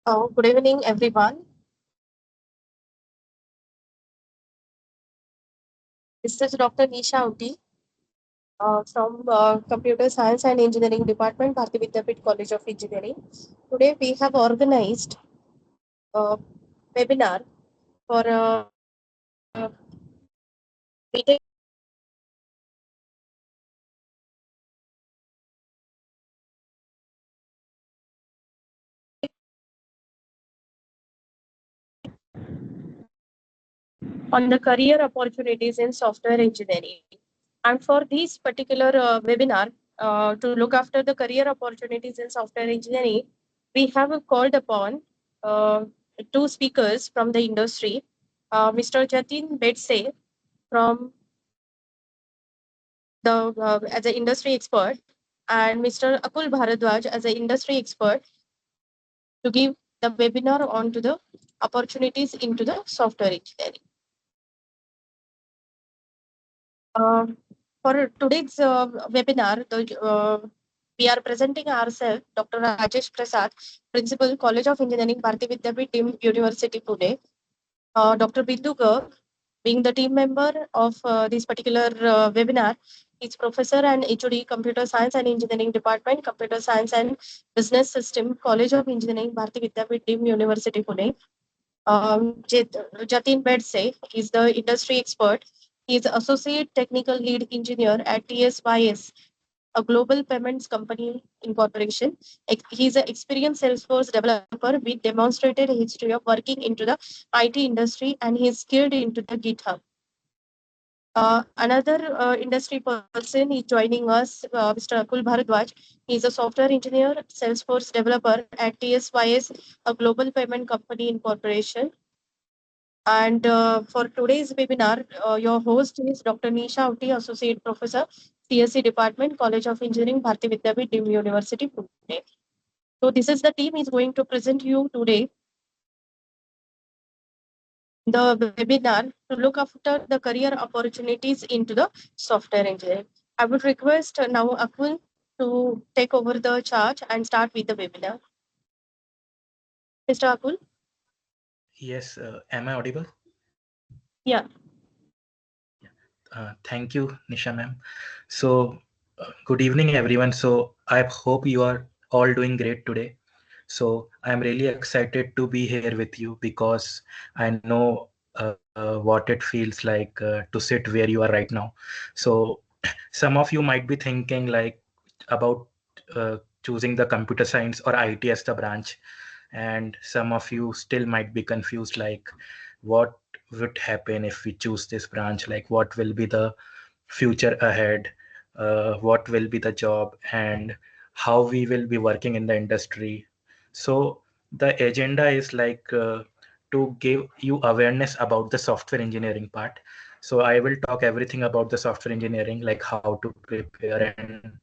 Good evening, everyone. This is Dr. Nisha Uti from Computer Science and Engineering Department, Bharati Vidyapeeth College of Engineering. Today, we have organized a webinar for BTech on the career opportunities in software engineering. And for this particular webinar, to look after the career opportunities in software engineering, we have called upon uh, two speakers from the industry, Mr. Jatin Bedse from the as an industry expert, and Mr. Akul Bharadwaj as an industry expert to give the webinar on to the opportunities into the software engineering. For today's webinar, we are presenting ourselves, Dr. Rajesh Prasad, Principal, College of Engineering, Bharati Vidyapeeth Team University, Pune. Dr. Bindu Garg, being the team member of this particular webinar, is Professor and HOD, Computer Science and Engineering Department, Computer Science and Business System, College of Engineering, Bharati Vidyapeeth Team University, Pune. Jatin Bedse is the industry expert. He is Associate Technical Lead Engineer at TSYS, a global payments company incorporation. He's an experienced Salesforce developer with demonstrated history of working into the IT industry, and he's skilled into the GitHub. Another industry person is joining us, Mr. Akul Bharadwaj. He's a software engineer, Salesforce developer at TSYS, a global payment company incorporation. And for today's webinar, your host is Dr. Nisha Uti, Associate Professor, CSE Department, College of Engineering, Bharati Vidyapeeth, Deemed University, Pune. So this is the team is going to present you today the webinar to look after the career opportunities into the software engineering. I would request now Akul to take over the charge and start with the webinar. Mr. Akul? Yes, am I audible? Yeah. Thank you, Nisha ma'am. So, good evening, everyone. So, I hope you are all doing great today. So, I'm really excited to be here with you because I know what it feels like to sit where you are right now. So, some of you might be thinking like about choosing the computer science or IT as the branch, and some of you still might be confused like what would happen if we choose this branch, like what will be the future ahead, what will be the job, and how we will be working in the industry. So the agenda is like to give you awareness about the software engineering part. So I will talk everything about the software engineering, like how to prepare and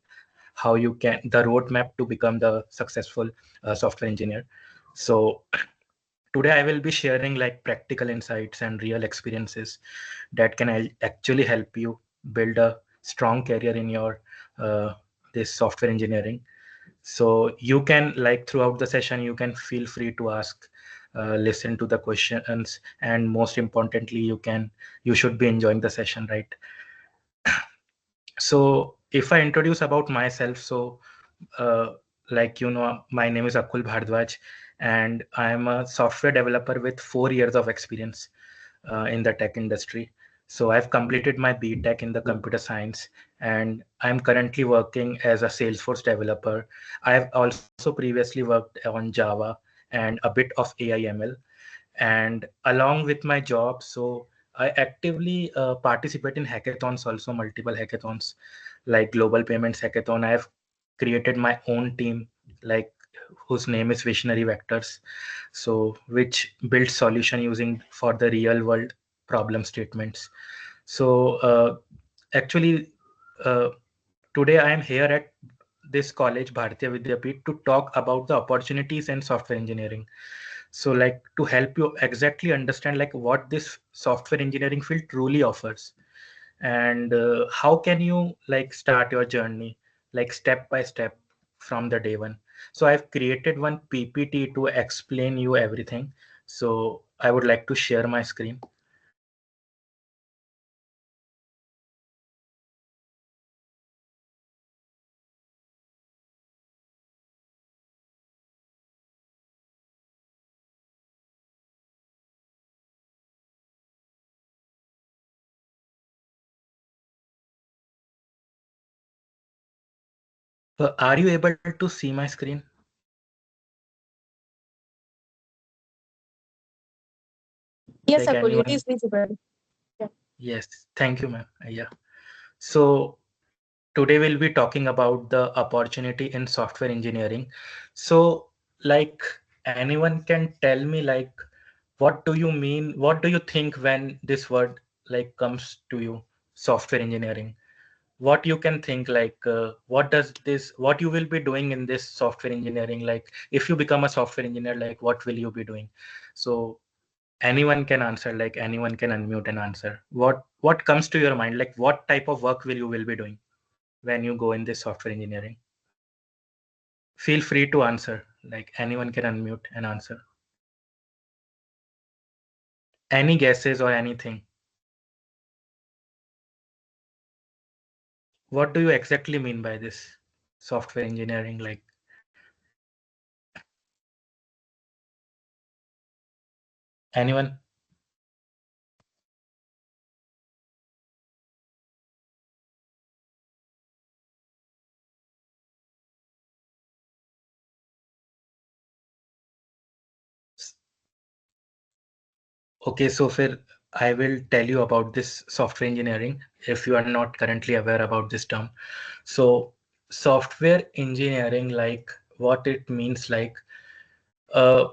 how you can the roadmap to become the successful software engineer. So today I will be sharing like practical insights and real experiences that can actually help you build a strong career in your uh, this software engineering. So you can like throughout the session you can feel free to ask, listen to the questions, and most importantly you should be enjoying the session, right? So if I introduce about myself, so uh, like my name is Akul Bhardwaj, and I am a software developer with 4 years of experience in the tech industry. So I've completed my BTech in the computer science, and I'm currently working as a Salesforce developer. I've also previously worked on Java and a bit of AI/ML, and along with my job, so I actively participate in hackathons, also multiple hackathons like Global Payments Hackathon. I have created my own team, like whose name is Visionary Vectors, so which builds solution using for the real world problem statements. So actually, uh, today I am here at this college, Bharatiya Vidyapeeth, to talk about the opportunities in software engineering. So like to help you exactly understand like what this software engineering field truly offers, and how can you like start your journey like step by step from the day one. So I've created one PPT to explain you everything. So I would like to share my screen. Are you able to see my screen? Yes, Like Akul, it anyone? is visible. Yeah. Yes, thank you, ma'am. Yeah. So today we'll be talking about the opportunity in software engineering. So like anyone can tell me like what do you mean? What do you think when this word like comes to you, software engineering? What you can think like what does this, what you will be doing in this software engineering? Like if you become a software engineer, like what will you be doing? So anyone can answer, like anyone can unmute and answer. What comes to your mind? Like what type of work will be doing when you go in this software engineering? Feel free to answer. Like anyone can unmute and answer. Any guesses or anything? What do you exactly mean by this software engineering? Like anyone? Okay, so Phil, I will tell you about this software engineering if you are not currently aware about this term. So software engineering, like what it means, like uh,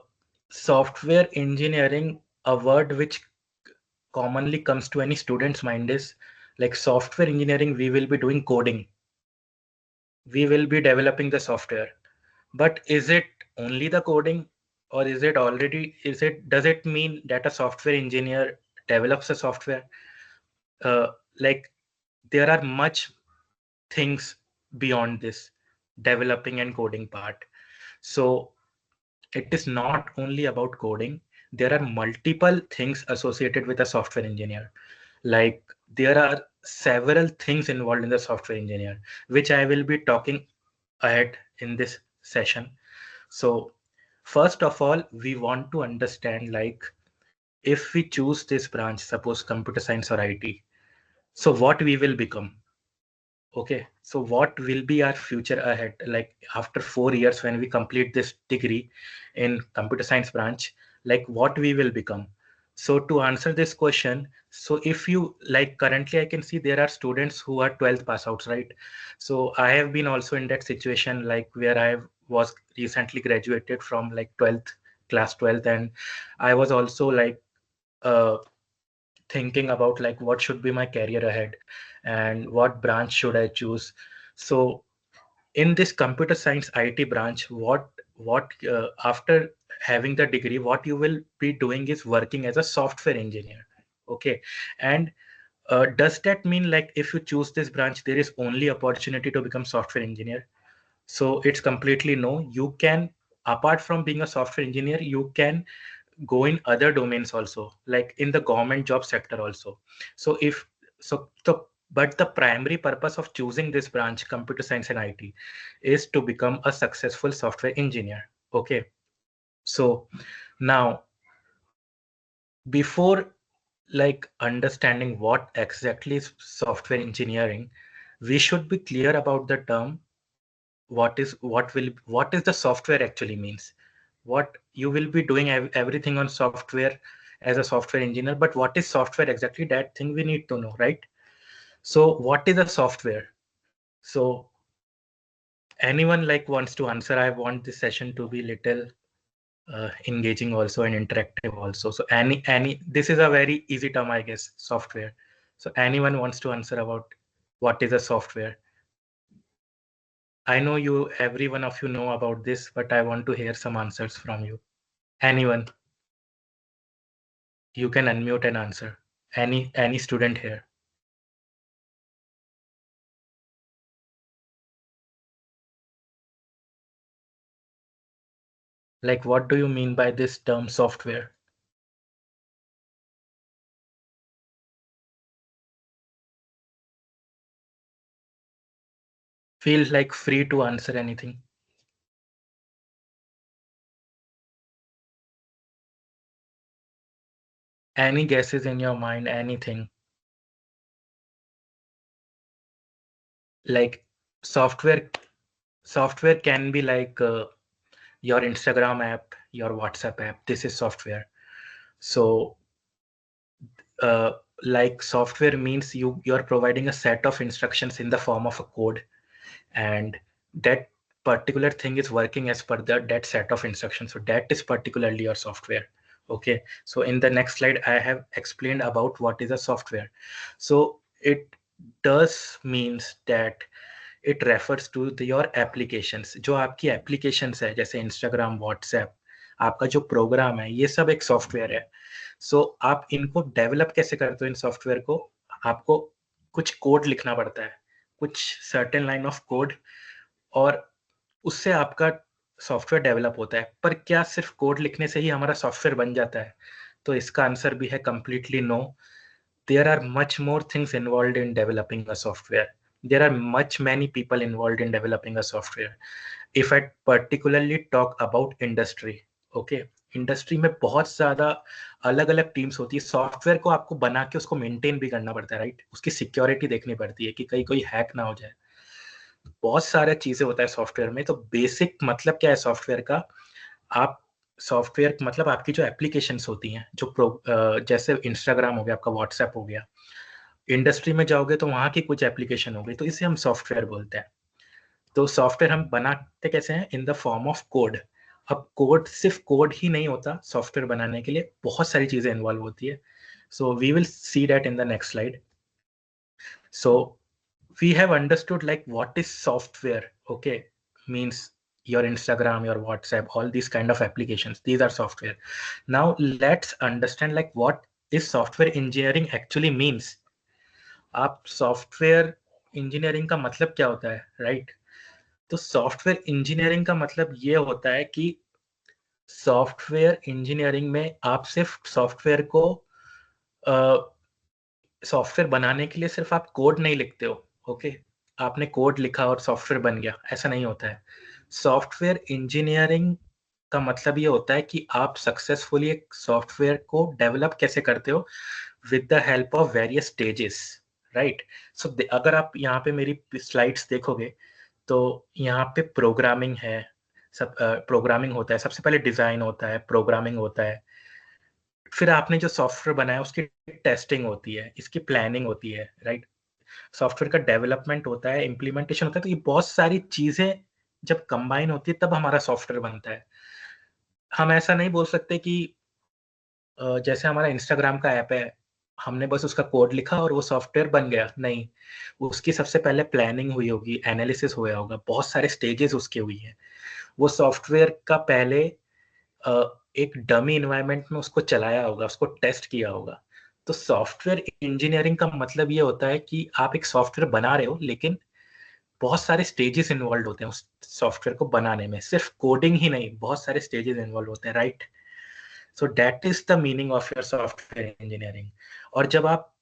software engineering, a word which commonly comes to any student's mind is like software engineering, we will be doing coding. We will be developing the software. But is it only the coding, or is it already, does it mean that a software engineer develops a software? Uh, like there are much things beyond this developing and coding part. So it is not only about coding. There are multiple things associated with a software engineer. Like there are several things involved in the software engineer, which I will be talking ahead in this session. So first of all, we want to understand like if we choose this branch, suppose computer science or IT, so what we will become. Okay, so what will be our future ahead? Like after 4 years, when we complete this degree in computer science branch, like what we will become. So to answer this question, so if you like currently, I can see there are students who are 12th pass outs, right? So I have been also in that situation, like where I was recently graduated from like 12th, class 12th, and I was also like uh, thinking about like what should be my career ahead and what branch should I choose. So in this computer science IT branch, what after having the degree, what you will be doing is working as a software engineer. Okay, and does that mean like if you choose this branch, there is only opportunity to become software engineer? So it's completely no. You can, apart from being a software engineer, you can go in other domains also, like in the government job sector also. So if so, but the primary purpose of choosing this branch, computer science and IT, is to become a successful software engineer. Okay, so now before like understanding what exactly is software engineering, we should be clear about the term. What is the software actually means? What you will be doing everything on software as a software engineer, but what is software exactly? That thing we need to know, right? So what is a software? So anyone like wants to answer? I want this session to be little engaging also and interactive also. So any this is a very easy term, I guess, software. So anyone wants to answer about what is a software? I know you, every one of you know about this, but I want to hear some answers from you. Anyone, you can unmute and answer. Any student here. Like, what do you mean by this term software? Feel like free to answer anything. Any guesses in your mind, anything? Like software can be like your Instagram app, your WhatsApp app. This is software. So uh, like software means you're providing a set of instructions in the form of a code, and that particular thing is working as per that set of instructions. So that is particularly your software. Okay, so in the next slide I have explained about what is a software. So it does means that it refers to your applications. जो आपकी applications है जैसे Instagram, WhatsApp, आपका जो programme है, ये सब एक सॉफ्टवेयर है. सो आप इनको डेवलप कैसे करते हो इन सॉफ्टवेयर को? आपको कुछ कोड लिखना पड़ता है, कुछ सर्टेन लाइन ऑफ कोड, और उससे आपका सॉफ्टवेयर डेवलप होता है. पर क्या सिर्फ कोड लिखने से ही हमारा सॉफ्टवेयर बन जाता है? तो इसका आंसर भी है completely no. There are much more things involved in developing a software. There are much many people involved in developing a software. If I particularly talk about industry, okay, industry में बहुत ज्यादा अलग अलग teams होती है. Software को आपको बना के उसको मेंटेन भी करना पड़ता है, राइट? उसकी सिक्योरिटी देखनी पड़ती है कि कहीं कोई हैक ना हो जाए. बहुत सारे चीजें होता है सॉफ्टवेयर में. तो बेसिक मतलब क्या है सॉफ्टवेयर का? आप सॉफ्टवेयर मतलब आपकी जो एप्लीकेशंस होती हैं, जैसे इंस्टाग्राम हो गया, आपका व्हाट्सएप हो गया. इंडस्ट्री में जाओगे तो वहां की कुछ एप्लीकेशन हो गई, तो इसे हम सॉफ्टवेयर बोलते हैं. तो सॉफ्टवेयर हम बनाते कैसे हैं? In the form of code. अब कोड सिर्फ कोड ही नहीं होता, सॉफ्टवेयर बनाने के लिए बहुत सारी चीजें इन्वॉल्व होती है. So we will see that in the next slide. So we have understood like what is software. Okay, means your Instagram, your WhatsApp, all these kind of applications, these are software. Now let's understand like what is software engineering actually means. आप software engineering का मतलब क्या होता है, right? तो software engineering का मतलब ये होता है कि सॉफ्टवेयर इंजीनियरिंग में आप सिर्फ सॉफ्टवेयर को सॉफ्टवेयर बनाने के लिए सिर्फ आप कोड नहीं लिखते हो. ओके, आपने कोड लिखा और सॉफ्टवेयर बन गया, ऐसा नहीं होता है. सॉफ्टवेयर इंजीनियरिंग का मतलब ये होता है कि आप सक्सेसफुली एक सॉफ्टवेयर को डेवलप कैसे करते हो with the help of various stages, right? So अगर आप यहाँ पे मेरी स्लाइड्स देखोगे तो यहाँ पे प्रोग्रामिंग है. सब प्रोग्रामिंग होता है, सबसे पहले डिजाइन होता है, प्रोग्रामिंग होता है, फिर आपने जो सॉफ्टवेयर बनाया उसकी टेस्टिंग होती है, इसकी प्लानिंग होती है, राइट? सॉफ्टवेयर का डेवलपमेंट होता है, इम्प्लीमेंटेशन होता है. तो ये बहुत सारी चीजें जब कंबाइन होती है तब हमारा सॉफ्टवेयर बनता है. हम ऐसा नहीं बोल सकते कि जैसे हमारा इंस्टाग्राम का ऐप है, हमने बस उसका कोड लिखा और वो सॉफ्टवेयर बन गया. नहीं, उसकी सबसे पहले प्लानिंग हुई होगी, एनालिसिस हुआ होगा, बहुत सारे स्टेजेस उसके हुई हैं. वो सॉफ्टवेयर का पहले एक डमी इन्वायरमेंट में उसको चलाया होगा, उसको टेस्ट किया होगा. तो सॉफ्टवेयर इंजीनियरिंग का मतलब ये होता है कि आप एक सॉफ्टवेयर बना रहे हो, लेकिन बहुत सारे स्टेजेस इन्वॉल्व होते हैं उस सॉफ्टवेयर को बनाने में. सिर्फ कोडिंग ही नहीं, बहुत सारे स्टेजेस इन्वॉल्व होते हैं, right? So that is the meaning of your software engineering. और जब आप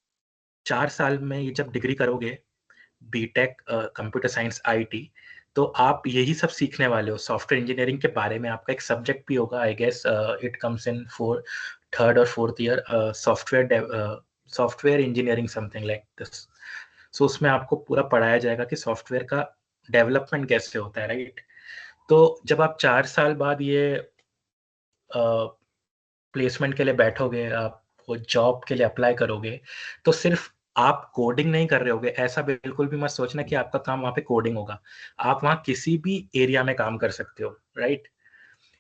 4 साल में ये जब डिग्री करोगे, बीटेक कंप्यूटर साइंस आईटी, तो आप यही सब सीखने वाले हो. सॉफ्टवेयर इंजीनियरिंग के बारे में आपका एक सब्जेक्ट भी होगा, I guess it comes in four third और fourth year, software engineering something like this. So उसमें आपको पूरा पढ़ाया जाएगा कि सॉफ्टवेयर का डेवलपमेंट कैसे होता है, राइट? तो जब आप 4 साल बाद ये प्लेसमेंट के लिए बैठोगे, आप वो जॉब के लिए अप्लाई करोगे, तो सिर्फ आप कोडिंग नहीं कर रहे होगे. ऐसा बिल्कुल भी मत सोचना कि आपका काम वहाँ पे कोडिंग होगा. आप वहाँ किसी भी एरिया में काम कर सकते हो, राइट?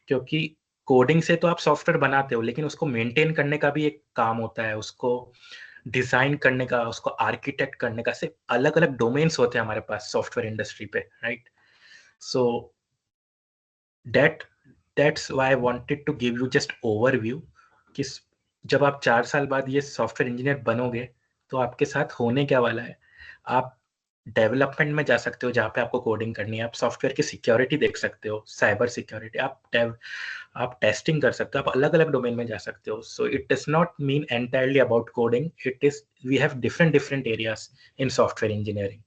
क्योंकि कोडिंग से तो आप सॉफ्टवेयर बनाते हो, लेकिन उसको मेंटेन करने का भी एक काम होता है, उसको डिजाइन करने का, उसको आर्किटेक्ट करने का. सिर्फ अलग अलग डोमेन्स होते हैं हमारे पास सॉफ्टवेयर इंडस्ट्री पे, right? So that that's why I wanted to give you just overview कि जब आप 4 साल बाद ये सॉफ्टवेयर इंजीनियर बनोगे तो आपके साथ होने क्या वाला है. आप डेवलपमेंट में जा सकते हो जहाँ पे आपको कोडिंग करनी है, आप सॉफ्टवेयर की सिक्योरिटी देख सकते हो, साइबर सिक्योरिटी, आप टेस्टिंग कर सकते हो, आप अलग अलग डोमेन में जा सकते हो. So it does not mean entirely about coding, it is we have different areas in software engineering.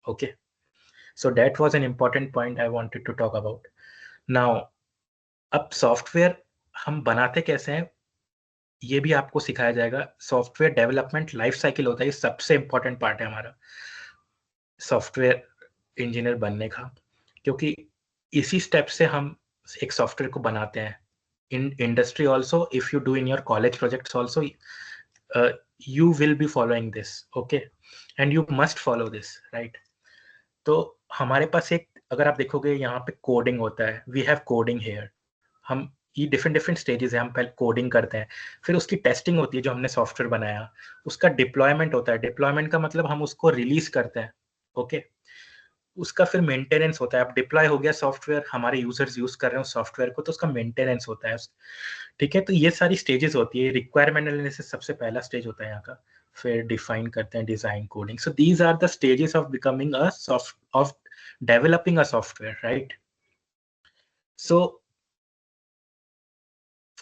Okay, so that was an important point I wanted to talk about. Now अब software हम बनाते कैसे हैं ये भी आपको सिखाया जाएगा. सॉफ्टवेयर डेवलपमेंट लाइफ साइकिल होता है, ये सबसे इंपॉर्टेंट पार्ट है हमारा सॉफ्टवेयर इंजीनियर बनने का, क्योंकि इसी स्टेप से हम एक सॉफ्टवेयर को बनाते हैं. In industry also, if you do in your college projects also, you will be following this, okay, and you must follow this, right? तो हमारे पास एक, अगर आप देखोगे यहाँ पे कोडिंग होता है, वी हैव कोडिंग हेयर. हम ये डिफरेंट स्टेजेस है, हम पहले कोडिंग करते हैं, फिर उसकी टेस्टिंग होती है जो हमने सॉफ्टवेयर बनाया, उसका डिप्लॉयमेंट होता है. डिप्लॉयमेंट का मतलब हम उसको रिलीज करते हैं, ओके. उसका फिर मेंटेनेंस होता है. अब डिप्लॉय हो गया सॉफ्टवेयर, हमारे यूजर्स यूज कर रहे हो सॉफ्टवेयर को, तो उसका मेंटेनेंस होता है, ठीक है. तो ये सारी स्टेजेस होती है. रिक्वायरमेंट एनालिसिस सबसे पहला स्टेज होता है यहाँ का, फिर डिफाइन करते हैं design coding. So these are the stages of becoming a of developing a software, right? So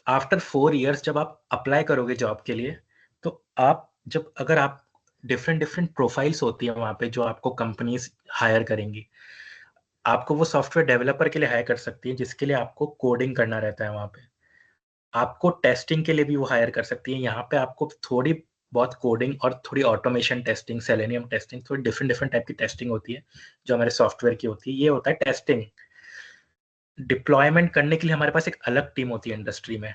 after 4 years जब आप अप्लाई करोगे जॉब के लिए, तो आप जब, अगर आप डिफरेंट प्रोफाइल्स होती है वहां पे जो आपको कंपनीज हायर करेंगी, आपको वो सॉफ्टवेयर डेवलपर के लिए हायर कर सकती है जिसके लिए आपको कोडिंग करना रहता है वहां पे. आपको टेस्टिंग के लिए भी वो हायर कर सकती है. यहाँ पे आपको थोड़ी बहुत कोडिंग और थोड़ी ऑटोमेशन टेस्टिंग, सेलेनियम टेस्टिंग, थोड़ी डिफरेंट टाइप की टेस्टिंग होती है जो हमारे सॉफ्टवेयर की होती है. ये होता है टेस्टिंग. डिप्लॉयमेंट करने के लिए हमारे पास एक अलग टीम होती है इंडस्ट्री में,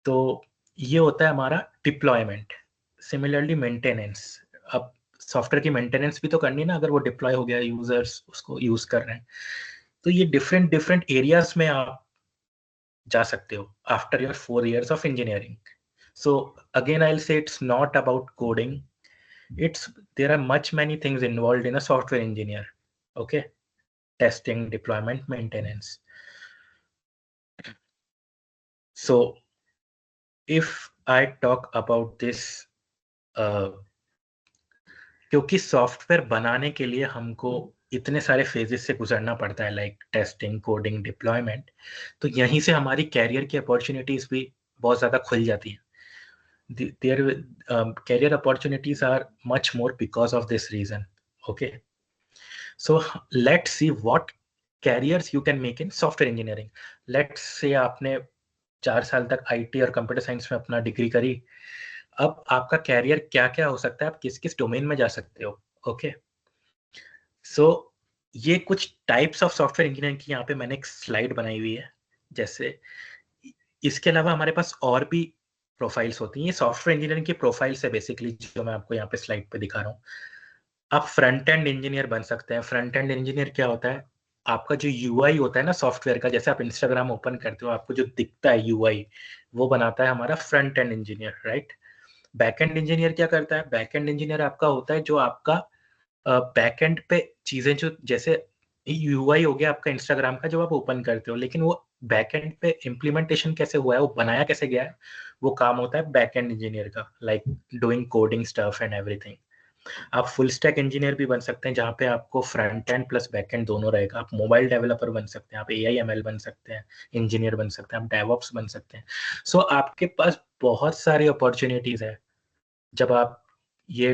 तो ये होता है हमारा डिप्लॉयमेंट. सिमिलरली मेंटेनेंस, अब सॉफ्टवेयर की मेंटेनेंस भी तो करनी है ना, अगर वो डिप्लॉय हो गया, यूजर्स उसको यूज कर रहे हैं, तो ये डिफरेंट एरियाज में आप जा सकते हो after your 4 years of engineering. So again, I'll say it's not about coding. It's there are much many things involved in a software engineer. Okay, testing, deployment, maintenance. So if I talk about this, क्योंकि software बनाने के लिए हमको इतने सारे phases से गुजरना पड़ता है, लाइक टेस्टिंग, कोडिंग, डिप्लॉयमेंट, तो यहीं से हमारी कैरियर की अपॉर्चुनिटीज भी बहुत ज्यादा खुल जाती हैं. their career opportunities are much more because of this reason. Okay, so let's see what careers you can make in software engineering. Let's say आपने 4 साल तक आईटी और कंप्यूटर साइंस में अपना डिग्री करी. अब आपका कैरियर क्या क्या हो सकता है, आप किस किस डोमेन में जा सकते हो. ओके, सो ये कुछ टाइप्स ऑफ सॉफ्टवेयर इंजीनियरिंग की यहाँ पे मैंने एक स्लाइड बनाई हुई है. जैसे इसके अलावा हमारे पास और भी प्रोफाइल्स होती हैं. ये सॉफ्टवेयर इंजीनियरिंग की प्रोफाइल्स है बेसिकली, जो मैं आपको यहाँ पे स्लाइड पे दिखा रहा हूँ. आप फ्रंट एंड इंजीनियर बन सकते हैं. फ्रंट एंड इंजीनियर क्या होता है, आपका जो यूआई होता है ना सॉफ्टवेयर का, जैसे आप इंस्टाग्राम ओपन करते हो, आपको जो दिखता है यूआई, वो बनाता है हमारा front end engineer, right? Back and engineer क्या करता है, बैक एंड इंजीनियर आपका होता है जो आपका बैक एंड पे चीजें, जो जैसे यूआई हो गया आपका इंस्टाग्राम का जो आप ओपन करते हो, लेकिन वो बैक एंड पे इम्प्लीमेंटेशन कैसे हुआ है, वो बनाया कैसे गया है, वो काम होता है बैक एंड इंजीनियर का, like doing coding stuff and everything. आप फुल स्टैक इंजीनियर भी बन सकते हैं जहाँ पे आपको front end plus back and दोनों रहेगा. आप मोबाइल डेवलपर बन सकते हैं, आप एआई एमएल बन सकते हैं, इंजीनियर बन सकते हैं, आप डेवऑप्स बन सकते हैं. सो आपके पास बहुत सारी अपॉर्चुनिटीज है जब आप ये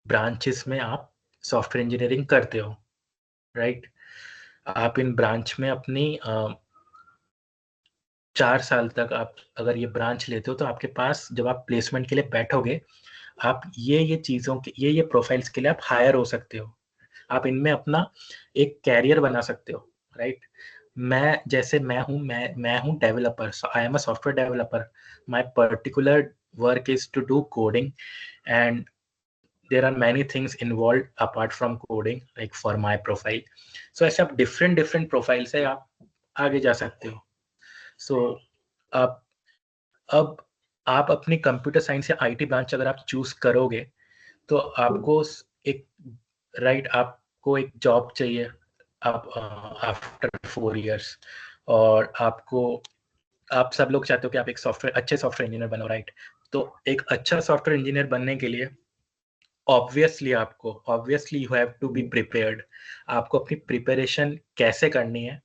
ब्रांचेस में आप सॉफ्टवेयर इंजीनियरिंग करते हो, राइट? आप इन ब्रांच में अपनी 4 साल तक आप अगर ये ब्रांच लेते हो, तो आपके पास जब आप प्लेसमेंट के लिए बैठोगे, आप ये चीजों के ये प्रोफाइल्स के लिए आप हायर हो सकते हो. आप इनमें अपना एक कैरियर बना सकते हो, राइट? मैं हूँ developer, I am a software developer. My particular work is to do coding, and there are many things involved apart from coding, like for my profile. So ऐसे आप different profiles है, आप आगे जा सकते हो. So आप अब आप अपनी कंप्यूटर साइंस या आईटी ब्रांच अगर आप चूज करोगे, तो आपको एक आपको एक जॉब चाहिए आप आफ्टर 4 years, और आप सब लोग चाहते हो कि आप एक अच्छे सॉफ्टवेयर इंजीनियर बनो, राइट? तो एक अच्छा सॉफ्टवेयर इंजीनियर बनने के लिए obviously you have to be prepared. आपको अपनी प्रिपरेशन कैसे करनी है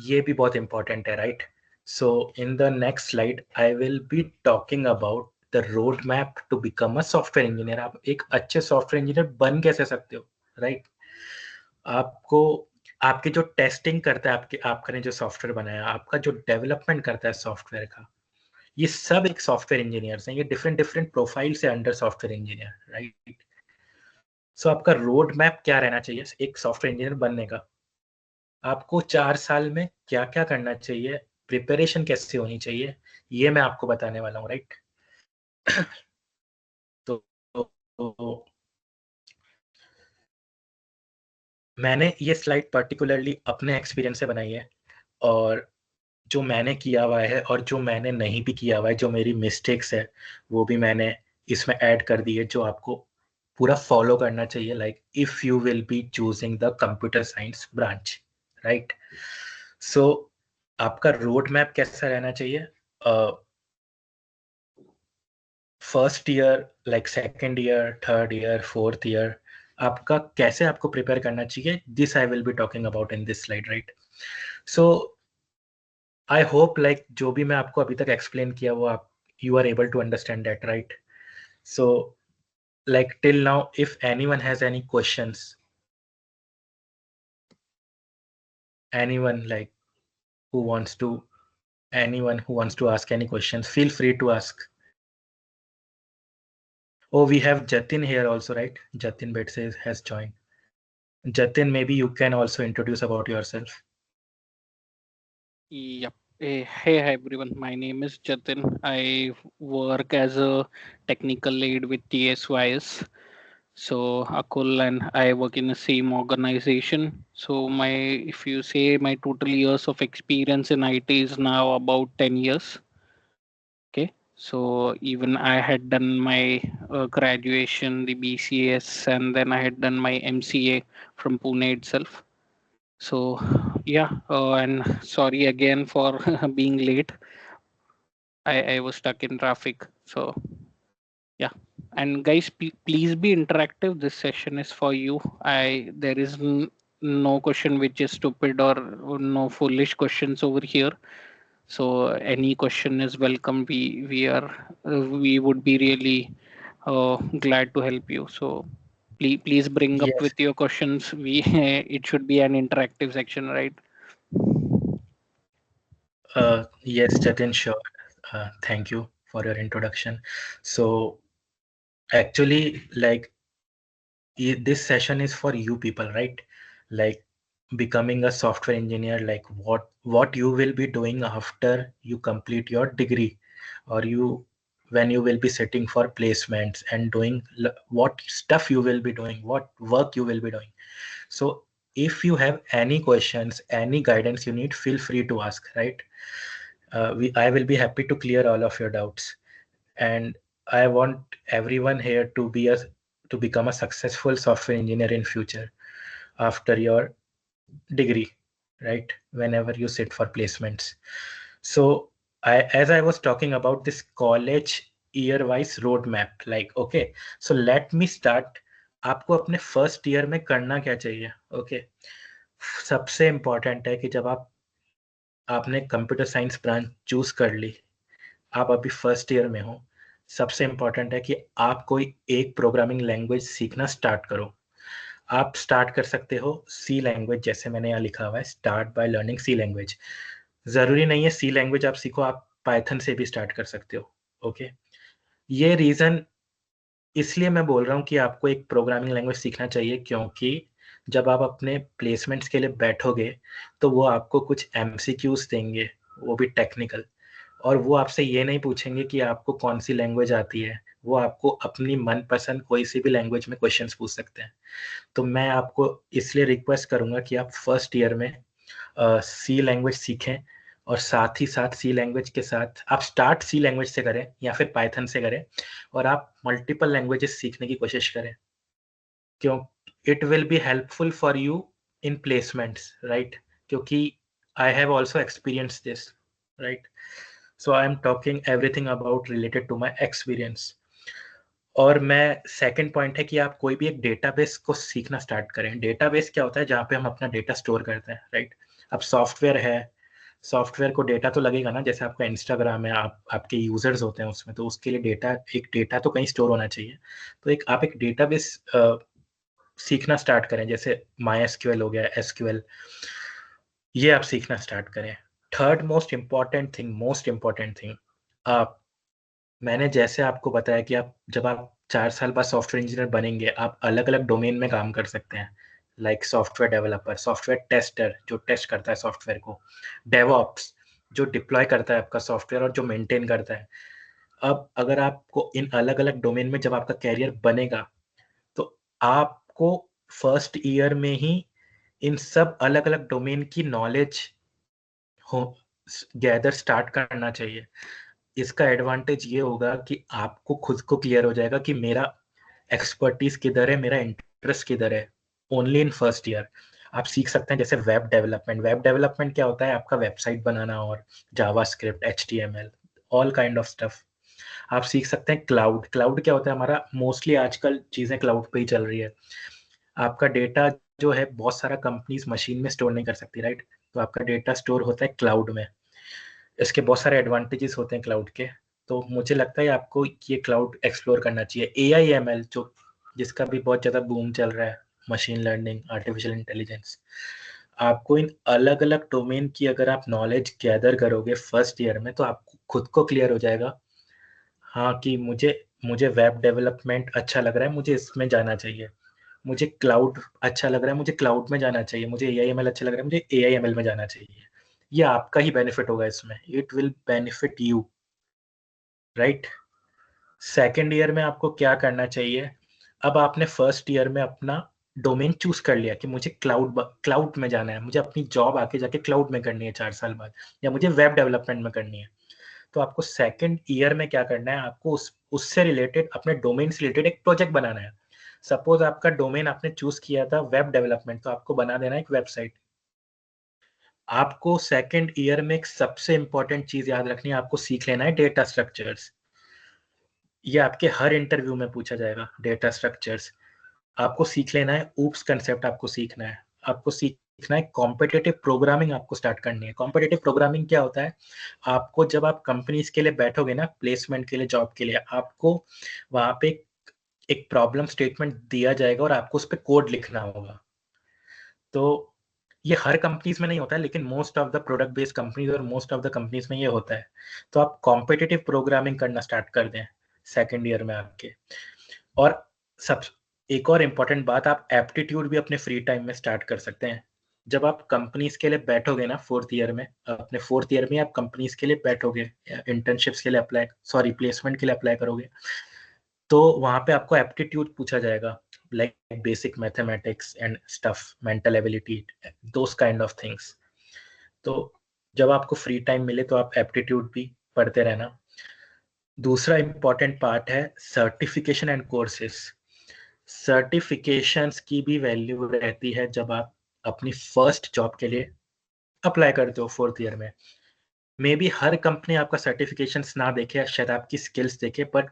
ये भी बहुत इंपॉर्टेंट है, right? So in the next slide I will be talking about the road map to become a software engineer. आप एक अच्छे सॉफ्टवेयर इंजीनियर बन कैसे सकते हो, राइट? आपको आपकी जो टेस्टिंग करता है, आपका ने जो सॉफ्टवेयर बनाया, आपका जो डेवलपमेंट करता है सॉफ्टवेयर का, ये सब एक सॉफ्टवेयर इंजीनियर्स हैं। ये डिफरेंट डिफरेंट प्रोफाइल से under software engineer, right? So आपका रोड मैप क्या रहना चाहिए एक सॉफ्टवेयर इंजीनियर बनने का? आपको 4 साल में क्या क्या करना चाहिए, प्रिपरेशन कैसे होनी चाहिए, ये मैं आपको बताने वाला हूँ, राइट? तो, तो मैंने ये स्लाइड पर्टिकुलरली अपने एक्सपीरियंस से बनाई है, और जो मैंने किया हुआ है और जो मैंने नहीं भी किया हुआ है, जो मेरी मिस्टेक्स है, वो भी मैंने इसमें ऐड कर दी है, जो आपको पूरा फॉलो करना चाहिए, like if you will be choosing the computer science branch, right? So आपका रोड मैप कैसा रहना चाहिए? First year, like second year, third year, fourth year, आपका कैसे आपको प्रिपेयर करना चाहिए, this I will be talking about in this slide, right? So I hope like जो भी मैं आपको अभी तक एक्सप्लेन किया वो आप you are able to understand that, right? So like till now, if anyone has any questions, anyone like who wants to anyone who wants to ask any questions, feel free to ask. Oh, we have Jatin here also, right? Jatin Betse has joined. Jatin, maybe you can also introduce about yourself. Yep. Hey, hi everyone. My name is Jatin. I work as a technical lead with TSYS. So Akul and I work in the same organization. So if you say my total years of experience in IT is now about 10 years. Okay. So even I had done my graduation, the BCS, and then I had done my MCA from Pune itself. So, yeah, and sorry again for being late. I was stuck in traffic. So, yeah. And guys, please be interactive. This session is for you. There is no question which is stupid or no foolish questions over here. So any question is welcome. We would be really glad to help you. So please bring up Yes, with your questions. We it should be an interactive section, right? yes, Jatin, sure. Thank you for your introduction. So actually, like this session is for you people, right? Like becoming a software engineer, like what you will be doing after you complete your degree, or you when you will be sitting for placements and doing what stuff you will be doing, what work you will be doing. So if you have any questions, any guidance you need, feel free to ask, right? I will be happy to clear all of your doubts, and I want everyone here to become a successful software engineer in future after your degree, right? Whenever you sit for placements. So as I was talking about this college year wise roadmap, like okay, so let me start. आपको अपने first year में करना क्या चाहिए? Okay, सबसे important है कि जब आपने कंप्यूटर साइंस ब्रांच चूज कर ली, आप अभी फर्स्ट ईयर में हो, सबसे इम्पोर्टेंट है कि आप कोई एक प्रोग्रामिंग लैंग्वेज सीखना स्टार्ट करो। आप स्टार्ट कर सकते हो सी लैंग्वेज, जैसे मैंने यहाँ लिखा हुआ है, start by learning C language. जरूरी नहीं है सी लैंग्वेज आप सीखो, आप पाइथन से भी स्टार्ट कर सकते हो। ओके, ये रीजन इसलिए मैं बोल रहा हूँ कि आपको एक प्रोग्रामिंग लैंग्वेज सीखना चाहिए, क्योंकि जब आप अपने प्लेसमेंट्स के लिए बैठोगे तो वो आपको कुछ एमसीक्यूज देंगे, वो भी टेक्निकल, और वो आपसे ये नहीं पूछेंगे कि आपको कौन सी लैंग्वेज आती है, वो आपको अपनी मनपसंद कोई सी भी लैंग्वेज में क्वेश्चंस पूछ सकते हैं। तो मैं आपको इसलिए रिक्वेस्ट करूंगा कि आप फर्स्ट ईयर में सी लैंग्वेज सीखें, और साथ ही साथ सी लैंग्वेज के साथ आप स्टार्ट सी लैंग्वेज से करें या फिर पाइथन से करें, और आप मल्टीपल लैंग्वेजेस सीखने की कोशिश करें, क्यों it will be helpful for you in placements, right? क्योंकि I have also experience this, right? So I am talking everything about related to my experience. और मैं सेकंड पॉइंट है कि आप कोई भी एक डेटाबेस को सीखना स्टार्ट करें। डेटाबेस क्या होता है? जहाँ पे हम अपना डेटा स्टोर करते हैं, राइट? अब सॉफ्टवेयर है, सॉफ्टवेयर को डेटा तो लगेगा ना, जैसे आपका इंस्टाग्राम है, आपके यूजर्स होते हैं उसमें, तो उसके लिए एक डेटा तो कहीं स्टोर होना चाहिए। तो आप एक डेटाबेस सीखना स्टार्ट करें, जैसे माई एसक्यूएल हो गया, एसक्यूएल, ये आप सीखना स्टार्ट करें। थर्ड मोस्ट इम्पॉर्टेंट थिंग, आप मैंने जैसे आपको बताया कि जब आप 4 साल बाद सॉफ्टवेयर इंजीनियर बनेंगे, आप अलग अलग डोमेन में काम कर सकते हैं, like software developer, software tester जो टेस्ट करता है सॉफ्टवेयर को, डेवऑप्स जो डिप्लॉय करता है आपका सॉफ्टवेयर और जो मेंटेन करता है। अब अगर आपको इन अलग अलग डोमेन में जब आपका कैरियर बनेगा, तो आपको फर्स्ट ईयर में ही इन सब अलग अलग डोमेन की नॉलेज हो गैदर स्टार्ट करना चाहिए। इसका एडवांटेज ये होगा कि आपको खुद को क्लियर हो जाएगा कि मेरा एक्सपर्टीज किधर है, मेरा इंटरेस्ट किधर है। ओनली इन फर्स्ट ईयर आप सीख सकते हैं, जैसे वेब डेवलपमेंट क्या होता है? आपका वेबसाइट बनाना और JavaScript, HTML, all kind of stuff आप सीख सकते हैं। क्लाउड क्या होता है? हमारा मोस्टली आजकल चीजें क्लाउड पे ही चल रही है। आपका डेटा जो है बहुत सारा कंपनीज मशीन में स्टोर नहीं कर सकती, राइट? तो आपका डेटा स्टोर होता है क्लाउड में। इसके बहुत सारे एडवांटेजेस होते हैं क्लाउड के। तो मुझे लगता है आपको ये क्लाउड एक्सप्लोर करना चाहिए। AI/ML जो जिसका भी बहुत ज़्यादा बूम चल रहा है, मशीन लर्निंग, आर्टिफिशियल इंटेलिजेंस, आपको इन अलग अलग डोमेन की अगर आप नॉलेज गैदर करोगे फर्स्ट ईयर में, तो आपको खुद को क्लियर हो जाएगा, हाँ, कि मुझे मुझे वेब डेवलपमेंट अच्छा लग रहा है, मुझे इसमें जाना चाहिए। मुझे क्लाउड अच्छा लग रहा है, मुझे क्लाउड में जाना चाहिए। मुझे AI/ML अच्छा लग रहा है, मुझे AI/ML में जाना चाहिए। ये आपका ही बेनिफिट होगा इसमें, it will benefit you, right? Second year में आपको क्या करना चाहिए? अब आपने फर्स्ट ईयर में अपना डोमेन चूज कर लिया कि मुझे क्लाउड में जाना है, मुझे अपनी जॉब आके जाके क्लाउड में करनी है 4 साल बाद, या मुझे वेब डेवलपमेंट में करनी है। तो आपको सेकेंड ईयर में क्या करना है? आपको उससे रिलेटेड, अपने डोमेन से रिलेटेड एक प्रोजेक्ट बनाना है। सपोज आपका डोमेन आपने चूज किया था वेब डेवलपमेंट, तो आपको बना देना है एक वेबसाइट। आपको सेकेंड ईयर में एक सबसे इंपॉर्टेंट चीज याद रखनी है, आपको सीख लेना है डेटा स्ट्रक्चर्स। ये आपके हर इंटरव्यू में पूछा जाएगा, डेटा स्ट्रक्चर्स। आपको सीख लेना है, ऊप्स कंसेप्ट आपको सीखना है, आपको सीखना है कॉम्पिटिटिव प्रोग्रामिंग आपको स्टार्ट करनी है। कॉम्पिटिटिव प्रोग्रामिंग क्या होता है? आपको जब आप कंपनीज के लिए बैठोगे ना, प्लेसमेंट के लिए, जॉब के लिए, आपको वहां पे एक प्रॉब्लम स्टेटमेंट दिया जाएगा और आपको उस पर कोड लिखना होगा। तो ये हर कंपनीज में नहीं होता है, लेकिन most of the product based companies और मोस्ट ऑफ द कंपनीज में ये होता है। तो आप कॉम्पिटिटिव प्रोग्रामिंग करना स्टार्ट कर दें सेकेंड ईयर में आपके। और सब एक और इम्पॉर्टेंट बात, आप एप्टीट्यूड भी अपने फ्री टाइम में स्टार्ट कर सकते हैं। जब आप कंपनीज के लिए बैठोगे ना फोर्थ ईयर में, अपने फोर्थ ईयर में आप कंपनीज के लिए बैठोगे, इंटर्नशिप्स के लिए प्लेसमेंट के लिए अप्लाई करोगे, तो वहां पे आपको एप्टीट्यूड पूछा जाएगा, like basic mathematics and stuff, mental ability, those kind of things. तो जब आपको फ्री टाइम मिले तो आप एप्टीट्यूड भी पढ़ते रहना। दूसरा इम्पॉर्टेंट पार्ट है सर्टिफिकेशन एंड कोर्सेज। सर्टिफिकेशंस की भी वैल्यू रहती है जब आप अपनी फर्स्ट जॉब के लिए अप्लाई करते हो फोर्थ ईयर में। मे बी हर कंपनी आपका सर्टिफिकेशंस ना देखे, शायद आपकी स्किल्स देखे, पर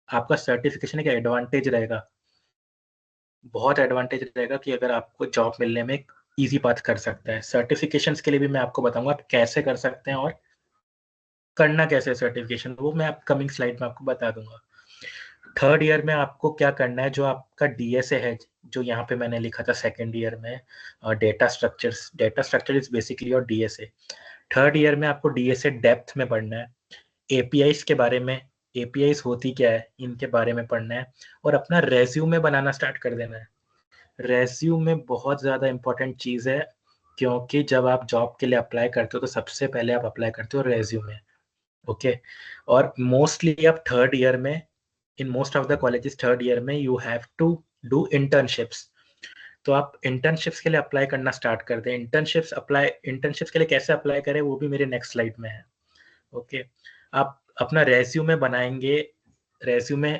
आपका सर्टिफिकेशन एक एडवांटेज रहेगा, बहुत एडवांटेज रहेगा, कि अगर आपको जॉब मिलने में एक ईजी पाथ कर सकता है। सर्टिफिकेशंस के लिए भी मैं आपको बताऊंगा आप कैसे कर सकते हैं और करना कैसे सर्टिफिकेशन, वो मैं कमिंग स्लाइड में आपको बता दूंगा। थर्ड ईयर में आपको क्या करना है? जो आपका डीएसए है, जो यहाँ पे मैंने लिखा था सेकेंड ईयर में, data structure is basically your DSA. Third year में आपको डीएसए डेप्थ में पढ़ना है, एपीआईज के बारे में, एपीआईज होती क्या है इनके बारे में पढ़ना है, और अपना रेज्यूमे बनाना स्टार्ट कर देना है। रेज्यूमे बहुत ज़्यादा इंपॉर्टेंट चीज़ है, क्योंकि जब आप जॉब के लिए अप्लाई करते हो तो सबसे पहले आप अप्लाई करते हो रेज्यूमे, ओके? और मोस्टली आप थर्ड ईयर में, in most of the colleges third year में you have to do internships. तो आप इंटर्नशिप्स के लिए अप्लाई करना स्टार्ट कर दें। इंटर्नशिप्स के लिए कैसे अप्लाई करें वो भी मेरे नेक्स्ट स्लाइड में है, ओके? आप अपना रेज्यूमे बनाएंगे। रेज्यूमे,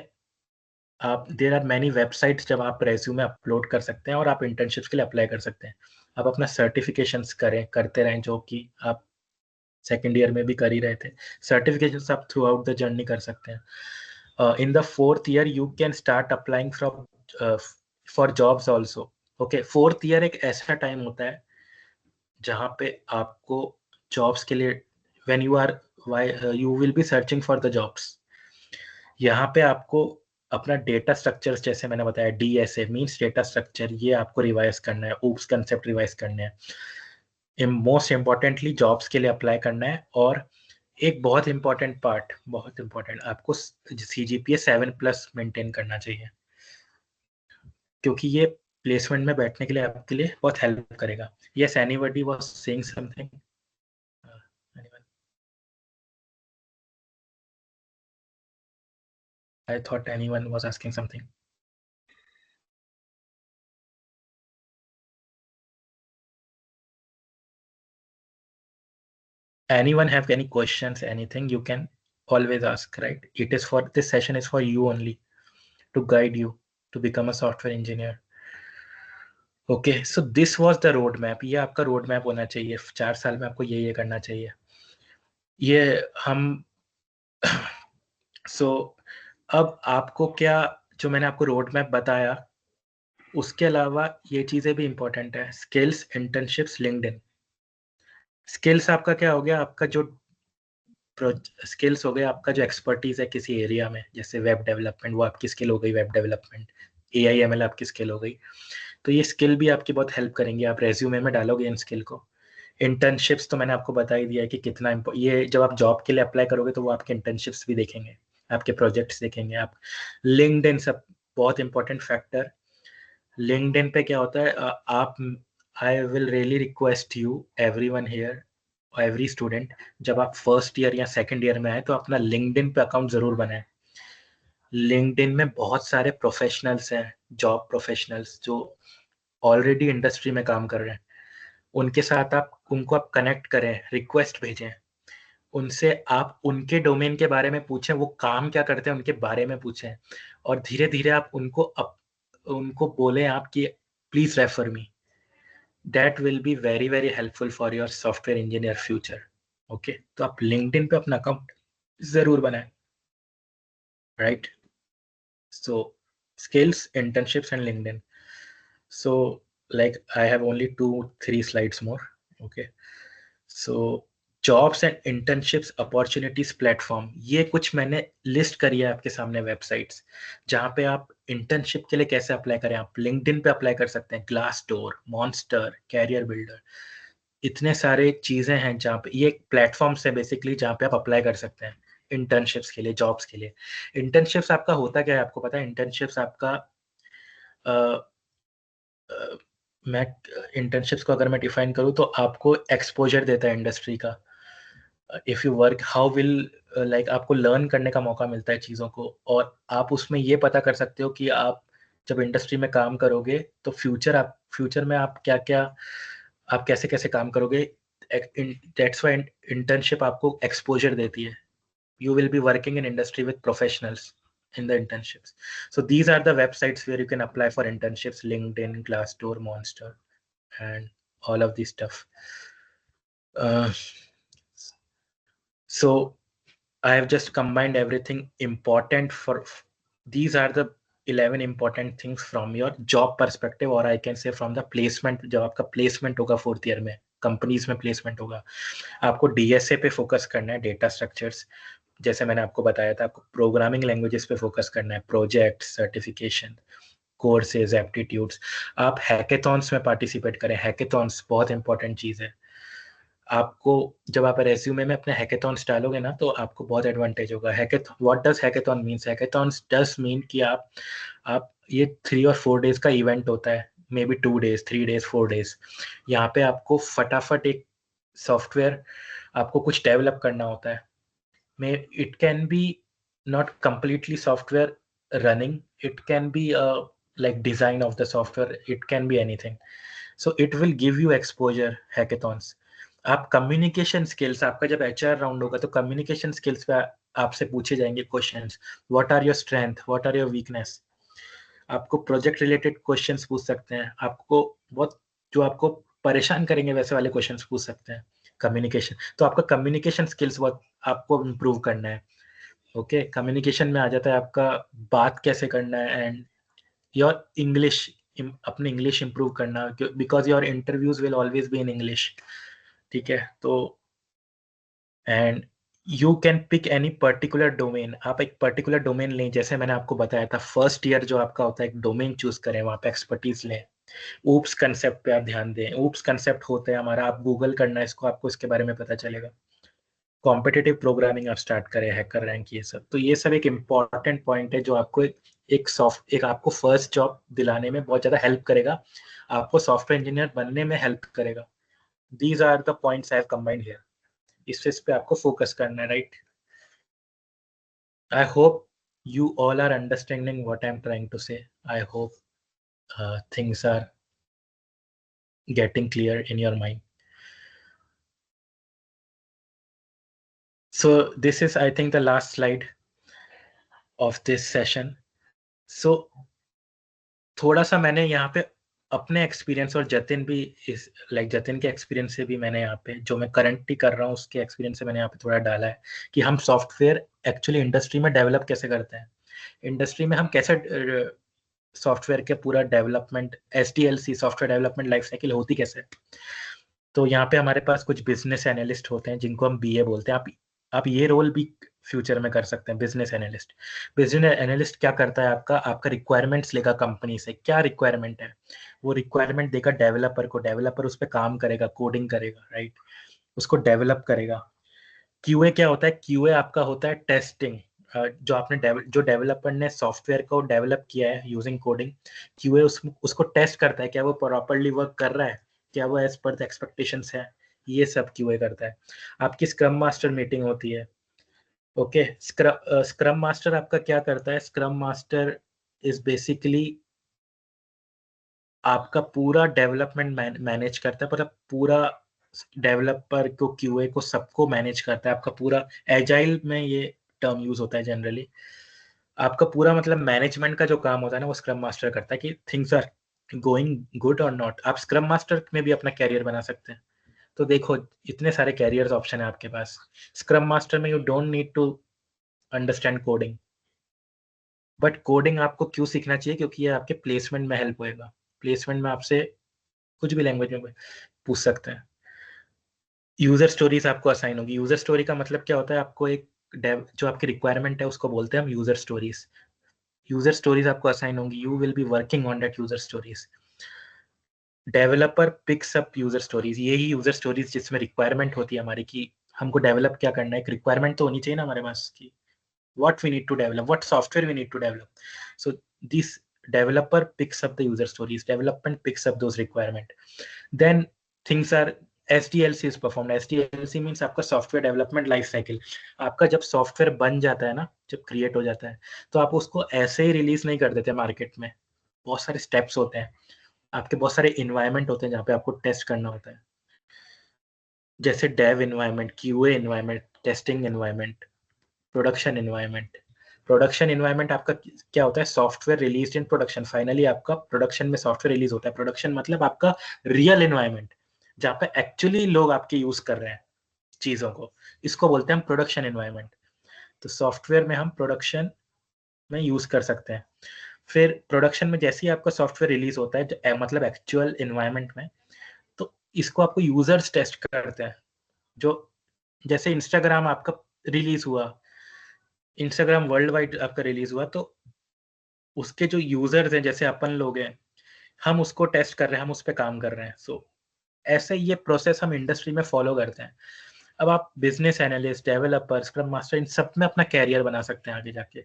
आप देयर आर मैनी वेबसाइट्स जब आप रेज्यूमे अपलोड कर सकते हैं और आप इंटर्नशिप्स के लिए अप्लाई कर सकते हैं। आप अपना सर्टिफिकेशंस करते रहें, जो कि आप सेकेंड ईयर में भी कर ही रहे थे। सर्टिफिकेशंस आप थ्रू आउट द जर्नी कर सकते हैं। in the 4th year you can start applying for jobs also. Okay, 4th year एक ऐसा टाइम होता है जहाँ पे आपको जॉब्स के लिए when you will be searching for the jobs, यहाँ पे आपको अपना डेटा स्ट्रक्चर्स, जैसे मैंने बताया DSA मींस डेटा स्ट्रक्चर, ये आपको रिवाइज करना है, OOPS कंसेप्ट रिवाइज करने हैं, मोस्ट इम्पॉर्टेंटली जॉब्स के लिए अप्लाई करना है। और एक बहुत इंपॉर्टेंट पार्ट, बहुत इंपॉर्टेंट, आपको CGPA 7+ मेंटेन करना चाहिए, क्योंकि ये प्लेसमेंट में बैठने के लिए आपके लिए बहुत हेल्प करेगा। Yes, anybody was saying something? I thought anyone was asking something. Anyone have any questions, anything, you can always ask, right? This session is for you only, to guide you to become a software engineer. Okay, so this was the road map. ये आपका road map होना चाहिए, 4 साल में आपको ये करना चाहिए। ये हम so अब आपको क्या, जो मैंने आपको रोड मैप बताया, उसके अलावा ये चीजें भी इंपॉर्टेंट है। Skills, internships, LinkedIn. स्किल्स आपका क्या हो गया, आपका जो स्किल्स हो गया, आपका जो एक्सपर्टीज है किसी एरिया में, जैसे वेब डेवलपमेंट, वो आपकी स्किल हो गई, वेब डेवलपमेंट। AI/ML आपकी स्किल हो गई, तो ये स्किल भी आपकी बहुत हेल्प करेंगे, आप रेज्यूमे में डालोगे इन स्किल को। इंटर्नशिप्स तो मैंने आपको बता ही दिया है कि कितना ये जब आप जॉब के लिए अप्लाई करोगे तो वो आपके इंटर्नशिप्स भी देखेंगे, आपके प्रोजेक्ट्स देखेंगे। आप लिंक्डइन, सब बहुत इंपॉर्टेंट फैक्टर। लिंक्डइन पे क्या होता है, आप I will really request you, everyone here, every student, जब आप फर्स्ट ईयर या सेकंड ईयर में आए तो अपना लिंक्डइन पे अकाउंट जरूर बनाएं। लिंक्डइन में बहुत सारे प्रोफेशनल्स हैं, जॉब प्रोफेशनल्स जो ऑलरेडी इंडस्ट्री में काम कर रहे हैं, उनके साथ उनको आप कनेक्ट करें, रिक्वेस्ट भेजें, उनसे आप उनके डोमेन के बारे में पूछें, वो काम क्या करते हैं उनके बारे में पूछें, और धीरे धीरे आप उनको बोलें आप कि please refer me. That will be very very helpful for your software engineer future. Okay, तो आप लिंक्डइन पे अपना अकाउंट जरूर बनाएं, right? So skills, internships, and LinkedIn. So like I have only 2-3 slides more. Okay, so jobs and internships opportunities platform, ये कुछ मैंने list करी है आपके सामने वेबसाइट्स, जहाँ पे आप इंटर्नशिप के लिए कैसे अप्लाई करें। आप लिंक्डइन पे अप्लाई कर सकते हैं, ग्लासडोर, मॉन्स्टर, कैरियर बिल्डर, इतने सारे चीजें हैं जहाँ पे, ये प्लेटफॉर्म्स है बेसिकली जहाँ पे आप अप्लाई कर सकते हैं इंटर्नशिप्स के लिए, जॉब्स के लिए। इंटर्नशिप्स आपका होता क्या है, आपको पता है? इंटर्नशिप्स आपका मैं इंटर्नशिप्स को अगर मैं डिफाइन करूँ तो आपको एक्सपोजर देता है इंडस्ट्री का। If you work how will like, आपको लर्न करने का मौका मिलता है चीज़ों को, और आप उसमें ये पता कर सकते हो कि आप जब इंडस्ट्री में काम करोगे तो फ्यूचर में आप क्या क्या, आप कैसे कैसे काम करोगे। दैट्स व्हाई इंटर्नशिप आपको एक्सपोजर देती है। You will be working in industry with professionals in the internships. So these are the websites where you can apply for internships: LinkedIn, Glassdoor, Monster, and all of this stuff. So I have just combined everything important for, these are the 11 important things from your job perspective, or I can say from the placement, जब आपका placement होगा 4th year में, companies में placement होगा, आपको DSA पे focus करना है, डेटा स्ट्रक्चर्स, जैसे मैंने आपको बताया था। आपको प्रोग्रामिंग लैंग्वेजेस पे फोकस करना है, प्रोजेक्ट, सर्टिफिकेशन, कोर्सेज, एप्टीट्यूड्स। आप हैकेथॉन्स में पार्टिसिपेट करें, हैकेथॉन्स बहुत इंपॉर्टेंट चीज़ है। आपको जब आप रेज्यूमे में अपने हैकेथॉन्स डालोगे ना तो आपको बहुत एडवांटेज होगा। What does hackathon means? Hackathons does mean कि आप ये 3 और 4 डेज का इवेंट होता है, may be 2 days, 3 days, 4 days. यहाँ पे आपको फटाफट एक सॉफ्टवेयर, आपको कुछ डेवलप करना होता है। It can be not completely software running, it can be like design of the software, it can be anything. So it will give you exposure, hackathons. आप कम्युनिकेशन स्किल्स, आपका जब HR राउंड होगा तो communication skills पे आपसे पूछे जाएंगे questions. What are your strength, what are your weakness. आपको प्रोजेक्ट रिलेटेड क्वेश्चंस पूछ सकते हैं, आपको बहुत जो आपको परेशान करेंगे वैसे वाले क्वेश्चंस पूछ सकते हैं। कम्युनिकेशन, तो आपका कम्युनिकेशन स्किल्स बहुत आपको इम्प्रूव करना है। ओके कम्युनिकेशन में आ जाता है आपका बात कैसे करना है एंड योर इंग्लिश, अपनी इंग्लिश इंप्रूव करना, because your interviews will always be in English. ठीक है, तो and you can pick any particular domain. आप एक पर्टिकुलर डोमेन लें, जैसे मैंने आपको बताया था फर्स्ट ईयर जो आपका होता है एक डोमेन चूज करें, वहाँ पे एक्सपर्टीज लें। ऊप्स कंसेप्ट पे आप ध्यान दें। ऊप्स कंसेप्ट होता है हमारा, आप गूगल करना है इसको, आपको इसके बारे में पता चलेगा। कॉम्पिटिटिव प्रोग्रामिंग आप स्टार्ट करें, हैकर रैंक, ये सब। तो ये सब एक इम्पॉर्टेंट पॉइंट है जो आपको एक आपको फर्स्ट जॉब दिलाने में बहुत ज़्यादा हेल्प करेगा, आपको सॉफ्टवेयर इंजीनियर बनने में हेल्प करेगा। These are the points I have combined here. इस पे आपको फोकस करना है, right? I hope you all are understanding what I'm trying to say. I hope things are getting clear in your mind. So this is, I think, the last slide of this session. So थोड़ा सा मैंने यहाँ पे अपने experience और जतिन भी इस जतिन के एक्सपीरियंस से भी मैंने यहाँ पे जो मैं करंटली कर रहा हूँ उसके एक्सपीरियंस से मैंने यहाँ पे थोड़ा डाला है कि हम सॉफ्टवेयर एक्चुअली इंडस्ट्री में डेवलप कैसे करते हैं, इंडस्ट्री में हम कैसे सॉफ्टवेयर के पूरा development, SDLC software development life cycle होती कैसे। तो यहाँ पे हमारे पास कुछ बिजनेस एनालिस्ट होते हैं जिनको हम BA बोलते हैं। आप ये रोल भी फ्यूचर में कर सकते हैं, बिजनेस एनालिस्ट। बिजनेस एनालिस्ट क्या करता है, आपका रिक्वायरमेंट्स लेगा कंपनी से, क्या रिक्वायरमेंट है वो रिक्वायरमेंट देगा डेवलपर को, डेवलपर उस पर काम करेगा, कोडिंग करेगा, राइट, उसको डेवलप करेगा। QA क्या होता है, QA आपका होता है टेस्टिंग। जो डेवलपर ने सॉफ्टवेयर को डेवलप किया है यूजिंग कोडिंग, QA उसको टेस्ट करता है, क्या वो प्रॉपरली वर्क कर रहा है, क्या वो एज पर द एक्सपेक्टेशंस है, ये सब QA करता है। आपकी स्क्रम मास्टर मीटिंग होती है। ओके, स्क्रम मास्टर आपका क्या करता है, स्क्रम मास्टर इज बेसिकली आपका पूरा डेवलपमेंट मैनेज करता है, मतलब पूरा डेवलपर को, QA को, सबको मैनेज करता है। आपका पूरा एजाइल में ये टर्म यूज होता है जनरली। आपका पूरा मतलब मैनेजमेंट का जो काम होता है ना वो स्क्रम मास्टर करता है कि थिंग्स आर गोइंग गुड और नॉट। आप स्क्रम मास्टर में भी अपना कैरियर बना सकते हैं। तो देखो इतने सारे कैरियर ऑप्शन है आपके पास। स्क्रम मास्टर में you don't need to understand coding, but coding आपको क्यों सीखना चाहिए, क्योंकि ये आपके प्लेसमेंट में हेल्प होएगा। प्लेसमेंट में आपसे कुछ भी लैंग्वेज में पूछ सकते हैं। यूजर स्टोरीज आपको असाइन होगी। यूजर स्टोरी का मतलब क्या होता है, आपको एक जो आपकी रिक्वायरमेंट है उसको बोलते हैं हम यूजर स्टोरीज। यूजर स्टोरीज आपको असाइन होंगी, you will be working on that user stories. Developer picks up user stories, यही यूजर स्टोरीज जिसमें रिक्वायरमेंट होती है हमारी कि हमको डेवलप क्या करना है। एक रिक्वायरमेंट तो होनी चाहिए ना हमारे पास की what we need to develop, what software we need to develop. So this developer picks up the user stories, development picks up those requirement. Then things are SDLC is performed. SDLC means आपका software development life cycle. आपका जब software बन जाता है ना, जब create हो जाता है, तो आप उसको ऐसे ही रिलीज नहीं कर देते मार्केट में। बहुत सारे स्टेप्स होते हैं, आपके बहुत सारे इन्वायरमेंट होते हैं जहाँ पे आपको टेस्ट करना होता है, जैसे dev environment, QA environment, testing environment, production environment. Production environment आपका क्या होता है, software release in production. Finally आपका प्रोडक्शन में सॉफ्टवेयर रिलीज होता है। प्रोडक्शन मतलब आपका रियल इन्वायरमेंट जहाँ पे एक्चुअली लोग आपके यूज कर रहे हैं चीजों को, इसको बोलते हैं हम प्रोडक्शन इन्वायरमेंट। तो सॉफ्टवेयर में हम प्रोडक्शन में यूज कर सकते हैं। फिर प्रोडक्शन में जैसे ही आपका सॉफ्टवेयर रिलीज होता है, मतलब एक्चुअल इन्वायरमेंट में, तो इसको आपको यूजर्स टेस्ट करते हैं। जो जैसे इंस्टाग्राम आपका रिलीज हुआ, इंस्टाग्राम वर्ल्ड वाइड आपका रिलीज हुआ, तो उसके जो यूजर्स हैं, जैसे अपन लोग हैं, हम उसको टेस्ट कर रहे हैं, हम उस पर काम कर रहे हैं। सो ऐसे ये प्रोसेस हम इंडस्ट्री में फॉलो करते हैं। अब आप business analyst, developer, scrum master, इन सब में अपना कैरियर बना सकते हैं आगे जाके।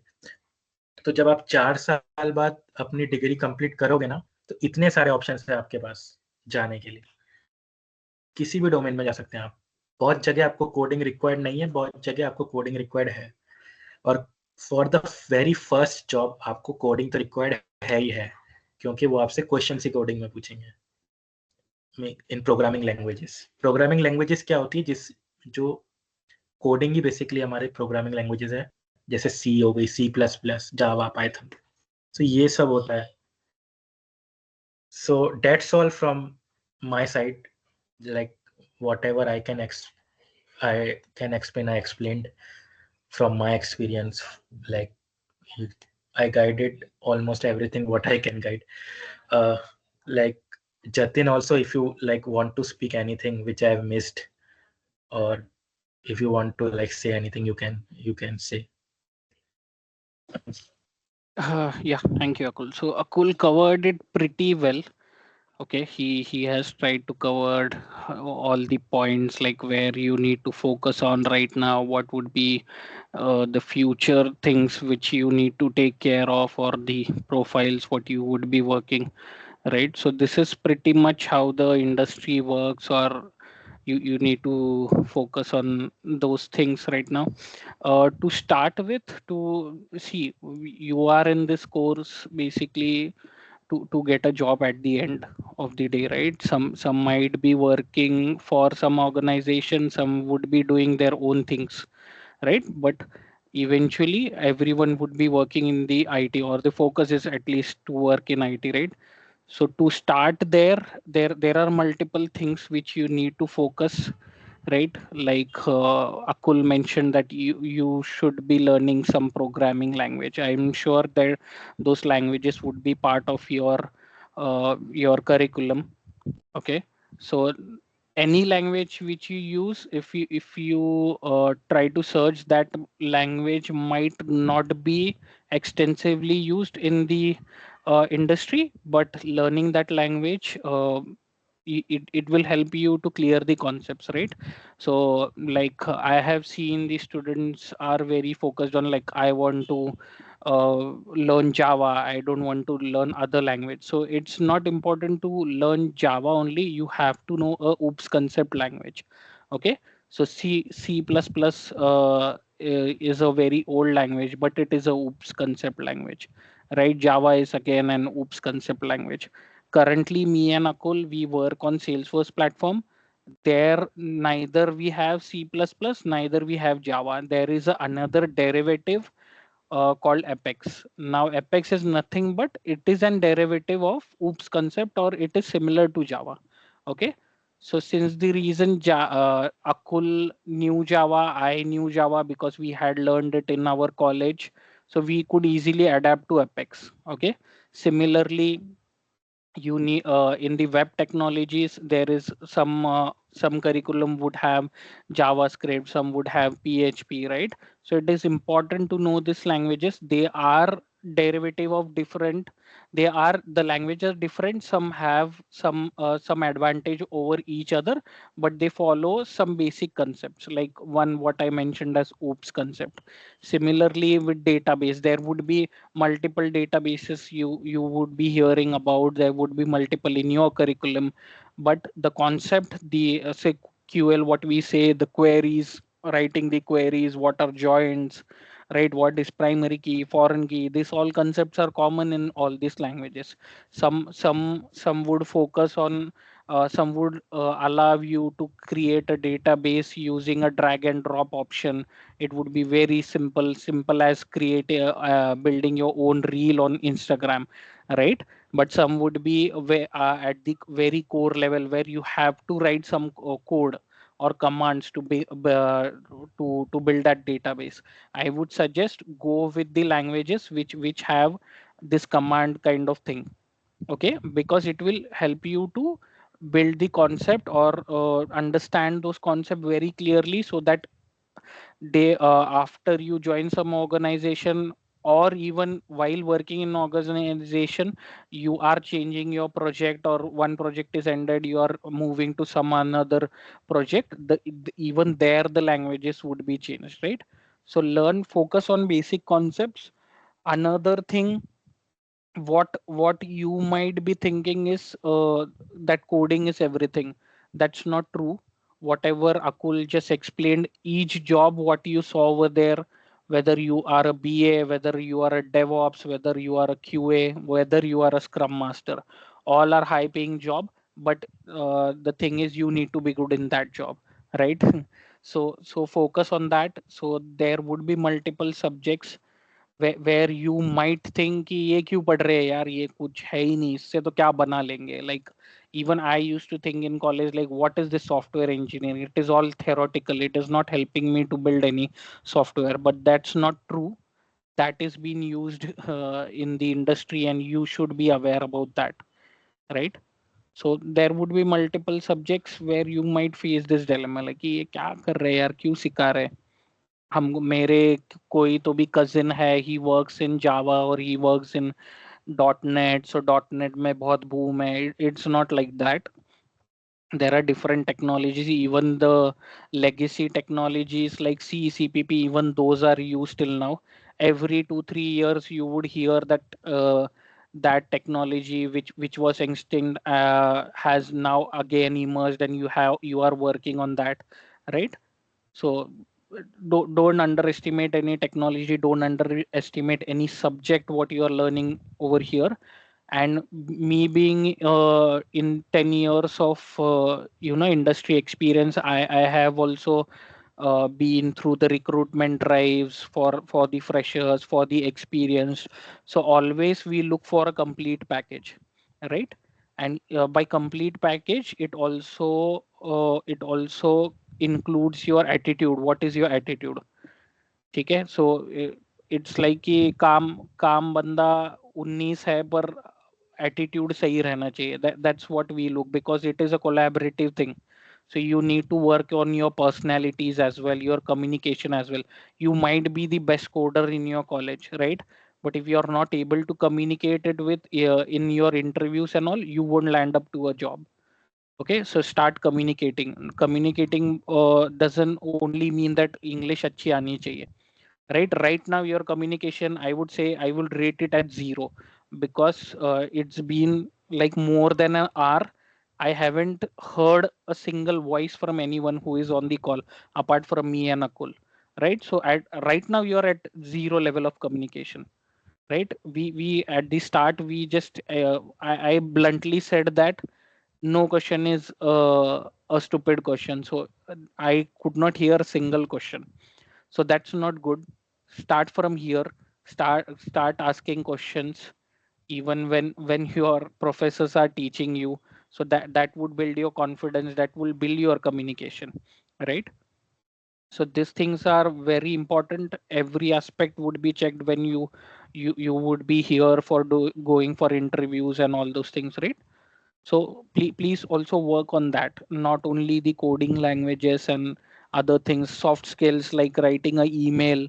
तो जब आप 4 साल बाद अपनी डिग्री कंप्लीट करोगे ना, तो इतने सारे ऑप्शन है आपके पास जाने के लिए। किसी भी डोमेन में जा सकते हैं आप। बहुत जगह आपको कोडिंग रिक्वायर्ड नहीं है, बहुत जगह आपको कोडिंग रिक्वायर्ड है। और for the very first job आपको कोडिंग तो रिक्वायर्ड है ही है, क्योंकि वो आपसे क्वेश्चन ही कोडिंग में पूछेंगे इन प्रोग्रामिंग लैंग्वेजेस क्या होती है, जो कोडिंग ही बेसिकली हमारे प्रोग्रामिंग लैंग्वेजेस है। जैसे C हो गई, C++, जावा, पाइथन, तो ये सब होता है। So that's all from my side, like whatever I can explain, I explained. from my experience, like I guided almost everything what I can guide. Like Jatin, also, if you like want to speak anything which I have missed, or if you want to like say anything, you can say. Yeah, thank you, Akul. So Akul covered it pretty well. Okay, he has tried to cover all the points, like where you need to focus on right now, what would be the future things which you need to take care of, or the profiles what you would be working, right? So this is pretty much how the industry works, or you need to focus on those things right now. To start with, to see, you are in this course basically to get a job at the end of the day, right? Some might be working for some organization, some would be doing their own things, right? But eventually everyone would be working in the IT, or the focus is at least to work in IT, right? So to start there, there are multiple things which you need to focus, right? Like Akul mentioned that you should be learning some programming language. I'm sure that those languages would be part of your curriculum. Okay, so any language which you use, if you try to search, that language might not be extensively used in the industry, but learning that language, it will help you to clear the concepts, right? So like I have seen the students are very focused on, like, I want to learn Java, I don't want to learn other language. So it's not important to learn Java only, you have to know a OOPS concept language. Okay, so C++ is a very old language, but it is a OOPS concept language, right? Java is again an OOPS concept language. Currently, me and Akul, we work on Salesforce platform. There neither we have C++, neither we have Java. There is another derivative called Apex. Now Apex is nothing but it is an derivative of OOPS concept, or it is similar to Java. Okay, so since the reason Akul knew Java, I knew Java because we had learned it in our college, so we could easily adapt to Apex. Okay, similarly, you need in the web technologies, there is some curriculum would have JavaScript, some would have PHP, right? So it is important to know these languages. They are derivative of different, they are, the languages are different, some have some advantage over each other, but they follow some basic concepts, like one what I mentioned as OOPS concept. Similarly, with database, there would be multiple databases you would be hearing about, there would be multiple in your curriculum, but the concept, the say QL, what we say, the queries, writing the queries, what are joins, right? What is primary key, foreign key, these all concepts are common in all these languages. Some would focus on some would allow you to create a database using a drag and drop option. It would be very simple as creating building your own reel on Instagram, right? But some would be at the very core level, where you have to write some code or commands to to build that database. I would suggest go with the languages which have this command kind of thing. Okay, because it will help you to build the concept, or understand those concepts very clearly, so that they after you join some organization, or even while working in organization, you are changing your project, or one project is ended, you are moving to some another project, even there the languages would be changed, right? So learn, focus on basic concepts. Another thing, what you might be thinking is that coding is everything. That's not true. Whatever Akul just explained, each job what you saw over there, whether you are a BA, whether you are a DevOps, whether you are a QA, whether you are a Scrum Master, all are high paying job. But the thing is, you need to be good in that job, right? So focus on that. So there would be multiple subjects where you might think कि ये क्यों पढ़ रहे हैं यार, ये कुछ है ही नहीं, इससे तो क्या बना लेंगे, like Even I used to think in college, like, what is this software engineering? It is all theoretical. It is not helping me to build any software. But that's not true. That is being used in the industry, and you should be aware about that, right? So there would be multiple subjects where you might face this dilemma, like कि ये क्या कर रहे हैं यार, क्यों सिखा रहे हैं? हम मेरे कोई तो भी cousin है, he works in Java or he works in .NET, so .NET में बहुत boom है. It's not like that. There are different technologies, even the legacy technologies like C, CPP, even those are used till now. Every 2-3 years you would hear that that technology which was extinct has now again emerged, and you are working on that, right? So don't underestimate any technology, don't underestimate any subject what you are learning over here. And me being in 10 years of industry experience, I have also been through the recruitment drives for the freshers, for the experienced. So always we look for a complete package, right? And by complete package, it also includes your attitude. What is your attitude? ठीक है. So it's like कि काम काम बंदा 19 है, पर attitude सही रहना चाहिए. That's what we look, because it is a collaborative thing. So you need to work on your personalities as well, your communication as well. You might be the best coder in your college, right? But if you're not able to communicate it with in your interviews and all, you won't land up to a job. Okay, so start communicating. Doesn't only mean that English अच्छी आनी चाहिए, right now your communication, I would say I will rate it at 0, because it's been like more than an hour. I haven't heard a single voice from anyone who is on the call apart from me and Akul, right? So right now you're at 0 level of communication, right? We at the start, we just I bluntly said that no question is a stupid question. So I could not hear a single question. So that's not good. Start from here. Start asking questions even when your professors are teaching you. So that would build your confidence, that will build your communication, right? So these things are very important. Every aspect would be checked when you would be here for going for interviews and all those things, right? So please also work on that, not only the coding languages and other things, soft skills like writing an email,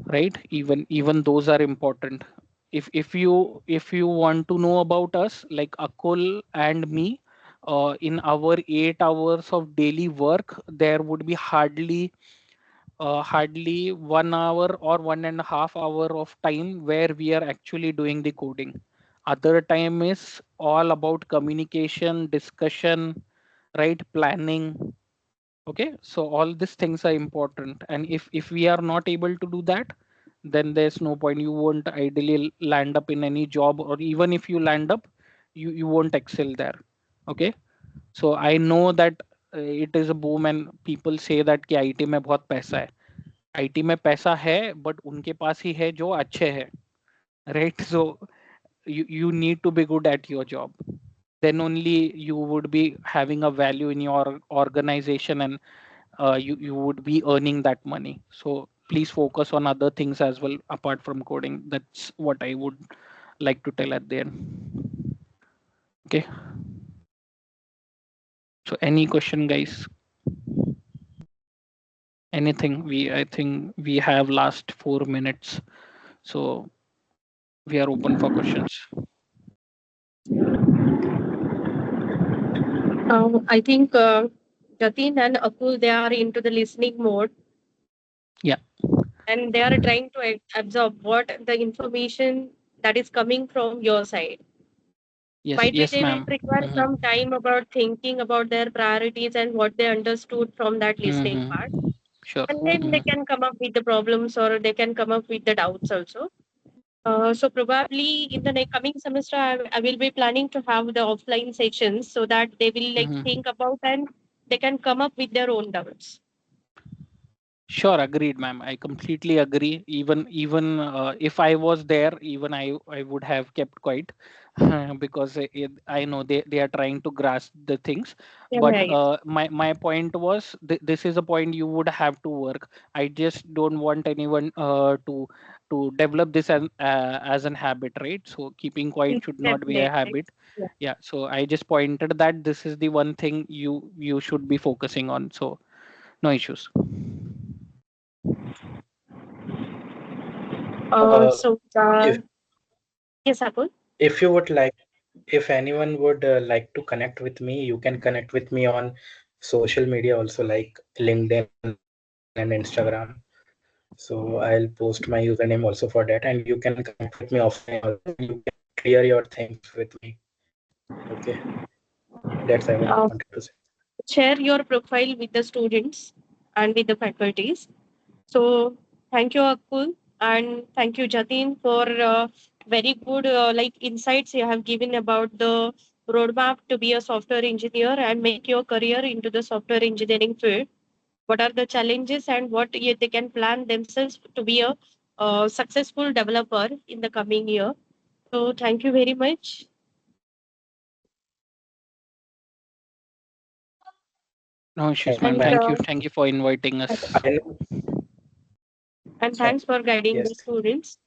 right? Even those are important. If you want to know about us, like Akul and me, in our 8 hours of daily work, there would be hardly 1 hour or 1.5 hour of time where we are actually doing the coding. Other time is all about communication, discussion, right? Planning. Okay, so all these things are important, and if we are not able to do that, then there's no point. You won't ideally land up in any job, or even if you land up, you won't excel there. Okay, so I know that it is a boom, and people say that कि IT में बहुत पैसा है. IT में पैसा है, but उनके पास ही है जो अच्छे है, right? So you need to be good at your job, then only you would be having a value in your organization, and you would be earning that money. So please focus on other things as well apart from coding. That's what I would like to tell at the end. Okay, so any question, guys? Anything? I think we have last 4 minutes, so we are open for questions. I think Jatin and Akul, they are into the listening mode. Yeah. And they are trying to absorb what the information that is coming from your side. Yes, Might be yes, they will ma'am. require some time about thinking about their priorities and what they understood from that listening part. Sure. And then they can come up with the problems, or they can come up with the doubts also. So probably in the coming semester, I will be planning to have the offline sessions so that they will think about and they can come up with their own doubts. Sure, agreed, ma'am. I completely agree. Even if I was there, even I would have kept quiet. because I know they are trying to grasp the things. Yeah, But yeah. my point was this is a point you would have to work. I just don't want anyone to develop this as an habit, right? So keeping quiet should not be a Definitely. habit. Yeah. Yeah, so I just pointed that this is the one thing you should be focusing on. So no issues. Uh, So, if yes, Akul. if you would like, if anyone would like to connect with me, you can connect with me on social media also, like LinkedIn and Instagram. So I'll post my username also for that, and you can connect with me offline also. You can clear your things with me. Okay, that's I Uh, wanted to say. Share your profile with the students and with the faculties. So thank you, Akul, and thank you, Jatin, for very good like insights you have given about the roadmap to be a software engineer and make your career into the software engineering field. What are the challenges and what they can plan themselves to be a successful developer in the coming year. So thank you very much. No issues, Thank you, ma'am. And ma'am. Thank you for inviting us. I know. and thanks for guiding Yes. the students.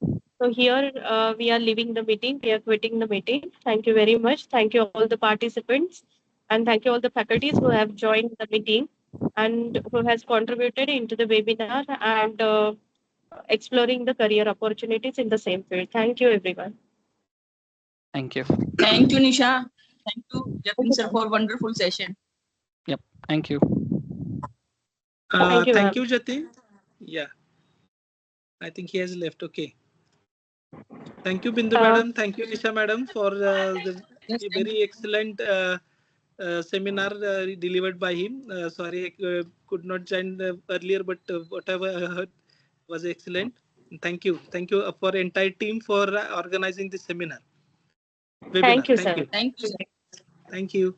So here we are leaving the meeting. We are quitting the meeting. Thank you very much. Thank you all the participants, and thank you all the faculties who have joined the meeting and who has contributed into the webinar and exploring the career opportunities in the same field. Thank you, everyone. Thank you. Thank you, Nisha. Thank you, Thank Jatin you, sir, ma'am. for wonderful session. Yep. Thank you. Thank you, Thank ma'am. you, Jatin. Yeah, I think he has left. Okay. Thank you, Bindu Uh, madam. Thank you, Nisha madam, for the Yes, thank very excellent seminar delivered by him. Sorry, I could not join earlier, but whatever I heard was excellent. Thank you. Thank you for entire team for organizing this seminar. thank Webinar. you, Thank sir. you. Thank you, sir. Thank you.